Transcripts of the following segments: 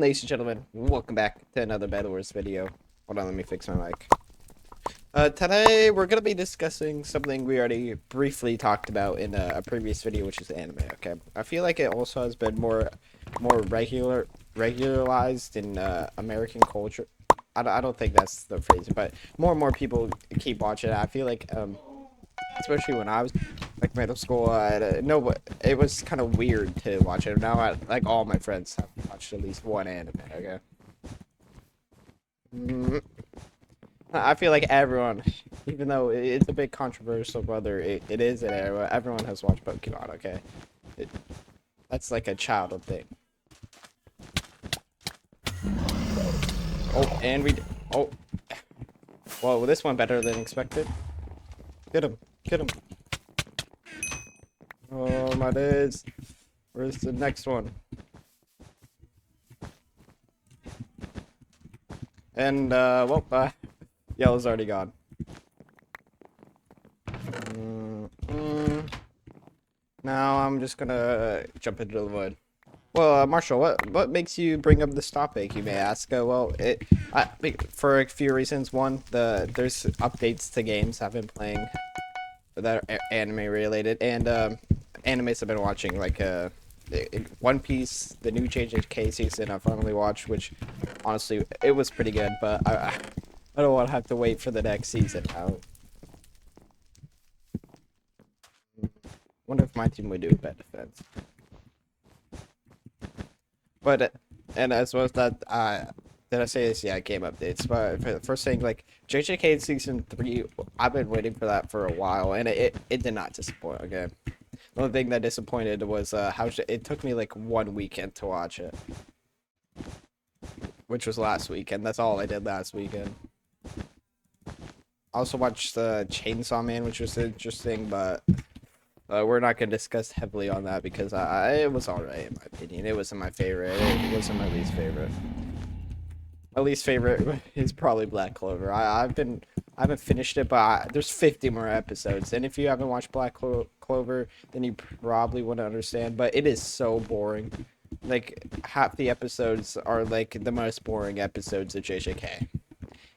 ladies and gentlemen, welcome back to another bedwars video. Hold on, let me fix my mic. Today we're gonna be discussing something we already briefly talked about in a previous video, which is anime. Okay, I feel like it also has been more regularized in American culture. I don't think that's the phrase, but more and more people keep watching it. I feel like especially when I was like middle school, no, it was kind of weird to watch it. Now, like all my friends have watched at least one anime. Okay. I feel like everyone, even though it's a bit controversial, whether it is an era, everyone has watched Pokemon. Okay, it, that's like a childhood thing. Oh, and oh, well, this went better than expected. Get him, get him. Oh my days. Where's the next one? And, yellow's already gone. Now I'm just gonna jump into the wood. Well, Marshall, what makes you bring up this topic, you may ask? For a few reasons. One, there's updates to games I've been playing that are anime related, and animes I've been watching, like One Piece, the new JJK season I finally watched, which honestly it was pretty good, but I don't want to have to wait for the next season. I wonder if my team would do a bad defense. But and as well as that, did I say this? Yeah, game updates. But for the first thing, like JJK season 3, I've been waiting for that for a while, and it did not disappoint. Okay, the only thing that disappointed was how it took me like 1 weekend to watch it, which was last weekend. That's all I did last weekend. I also watched the Chainsaw Man, which was interesting, but we're not going to discuss heavily on that because it was alright in my opinion. It wasn't my favorite. It wasn't my least favorite. My least favorite is probably Black Clover. I haven't finished it, but there's 50 more episodes, and if you haven't watched Black Clover, then you probably wouldn't understand. But it is so boring. Like half the episodes are like the most boring episodes of JJK.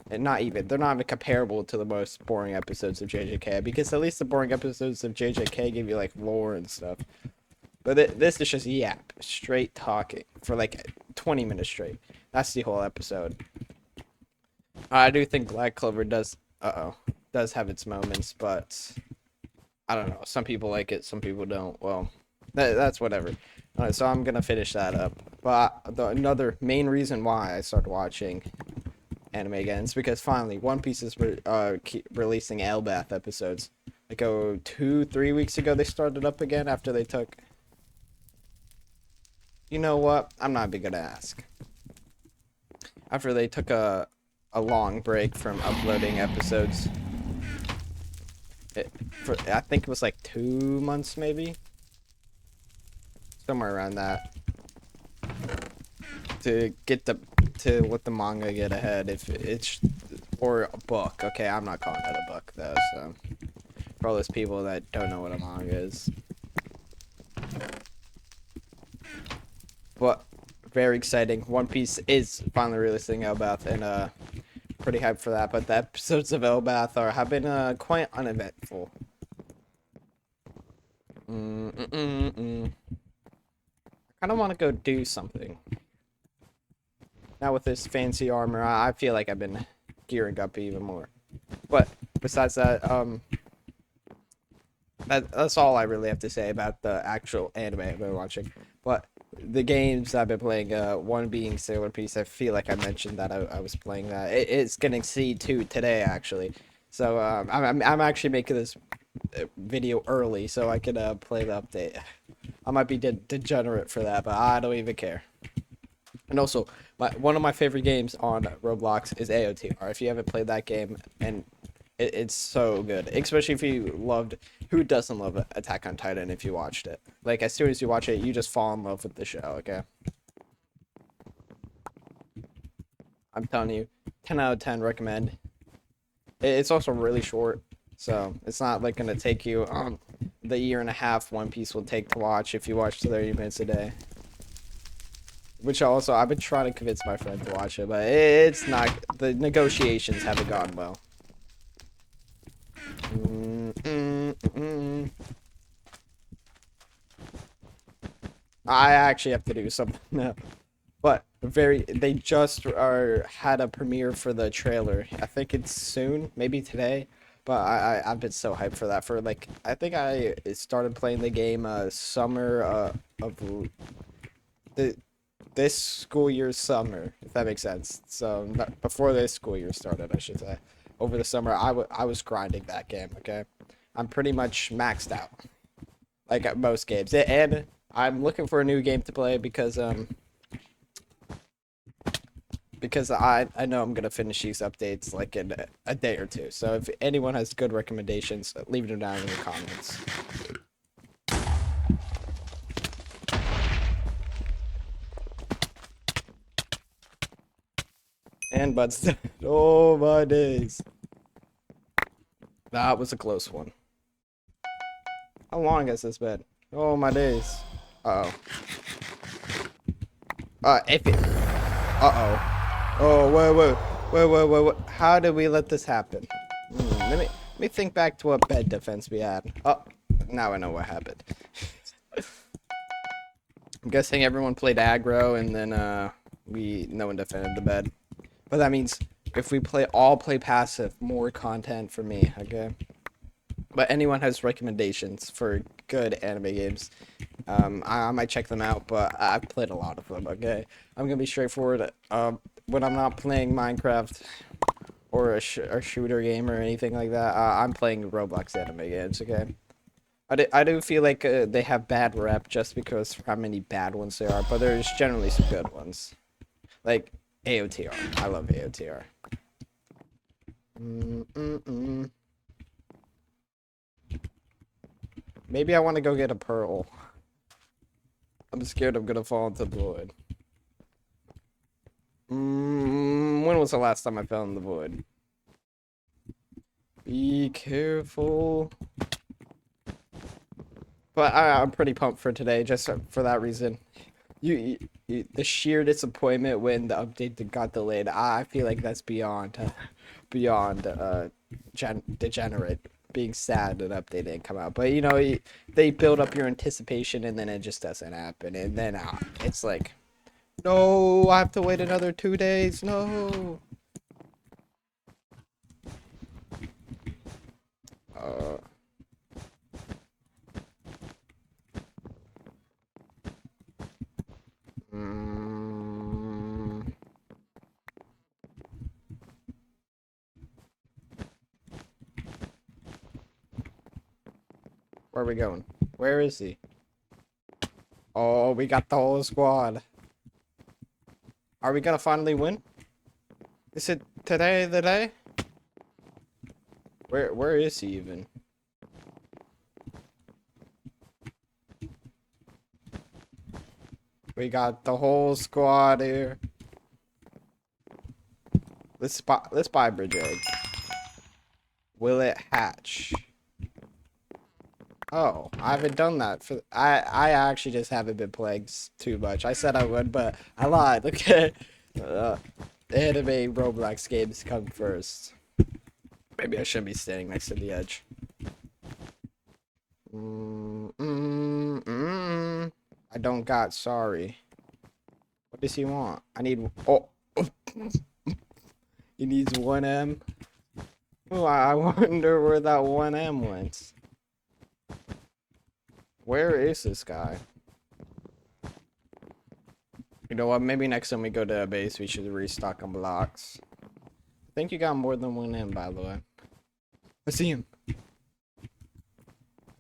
And they're not even comparable to the most boring episodes of JJK, because at least the boring episodes of JJK give you like lore and stuff. But this is just straight talking for like 20 minutes straight. That's the whole episode. I do think Black Clover does have its moments, but I don't know. Some people like it, some people don't. Well, that's whatever. Alright, so I'm gonna finish that up. But another main reason why I started watching anime again is because finally One Piece is releasing Elbath episodes. Like 2-3 weeks ago they started up again after they took, you know what, I'm not even gonna ask, after they took a long break from uploading episodes. I think it was like 2 months, maybe somewhere around that, to let the manga get ahead, if it's, or a book. Okay, I'm not calling it a book though, so for all those people that don't know what a manga is. But very exciting. One Piece is finally releasing Elbath, and pretty hyped for that. But the episodes of Elbath have been quite uneventful. I kind of want to go do something. Now with this fancy armor, I feel like I've been gearing up even more. But besides that, that's all I really have to say about the actual anime I've been watching. But the games I've been playing, one being Sailor Peace, I feel like I mentioned that I was playing that. It's getting C2 today, actually. So I'm actually making this video early so I can play the update. I might be degenerate for that, but I don't even care. And also, one of my favorite games on Roblox is AOTR. If you haven't played that game, and it's so good, especially if you loved, who doesn't love Attack on Titan if you watched it? Like, as soon as you watch it, you just fall in love with the show, okay? I'm telling you, 10 out of 10 recommend. It's also really short, so it's not like gonna take you the year and a half One Piece will take to watch if you watch 30 minutes a day. Which also, I've been trying to convince my friend to watch it, but it's not. The negotiations haven't gone well. I actually have to do something now. But they just had a premiere for the trailer. I think it's soon, maybe today. But I've been so hyped for that. For like, I think I started playing the game summer of the this school year's summer, if that makes sense. So before this school year started, I should say. Over the summer, I was grinding that game. Okay, I'm pretty much maxed out, like at most games, and I'm looking for a new game to play because I know I'm gonna finish these updates like in a day or two. So if anyone has good recommendations, leave them down in the comments. And Bud's oh my days. That was a close one. How long has this been? Oh my days. Uh-oh. If it... Uh-oh. Oh, wait. How did we let this happen? Let me think back to what bed defense we had. Oh, now I know what happened. I'm guessing everyone played aggro and then no one defended the bed. But that means if we all play passive, more content for me, okay? But anyone has recommendations for good anime games, I might check them out, but I've played a lot of them, okay? I'm gonna be straightforward. When I'm not playing Minecraft or a shooter game or anything like that, I'm playing Roblox anime games, okay? I do feel like they have bad rep just because of how many bad ones there are, but there's generally some good ones. Like AOTR. I love AOTR. Maybe I want to go get a pearl. I'm scared I'm gonna fall into the void. When was the last time I fell in the void? Be careful. But I'm pretty pumped for today, just for that reason. The sheer disappointment when the update got delayed. I feel like that's beyond degenerate. Being sad an update didn't come out, but you know, they build up your anticipation and then it just doesn't happen, and then it's like, no, I have to wait another 2 days. No. Where are we going? Where is he? Oh, we got the whole squad. Are we gonna finally win? Is it today the day? Where is he even? We got the whole squad here. Let's buy bridge egg. Will it hatch? Oh, I haven't done that for I actually just haven't been playing too much. I said I would, but I lied. Okay. Anime Roblox games come first. Maybe I shouldn't be standing next to the edge. I don't got sorry. What does he want? I need he needs 1M. Oh, I wonder where that 1M went. Where is this guy? You know what? Maybe next time we go to a base, we should restock on blocks. I think you got more than 1M, by the way. I see him.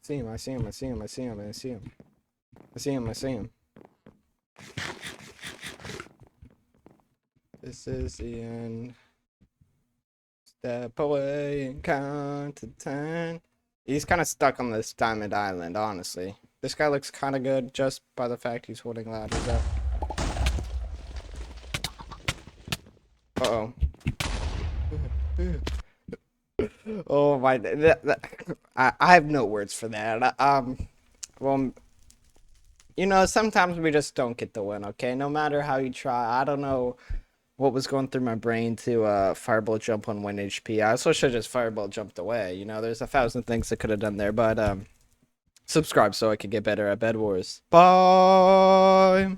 I see him. This is the end. Step away and count to 10. He's kind of stuck on this diamond island, honestly. This guy looks kind of good just by the fact he's holding ladders up. Uh-oh. Oh my, I have no words for that. Well, you know, sometimes we just don't get the win, okay? No matter how you try. I don't know what was going through my brain to fireball jump on 1 HP. I also should have just fireball jumped away. You know, there's 1,000 things I could have done there, but subscribe so I could get better at Bed Wars. Bye.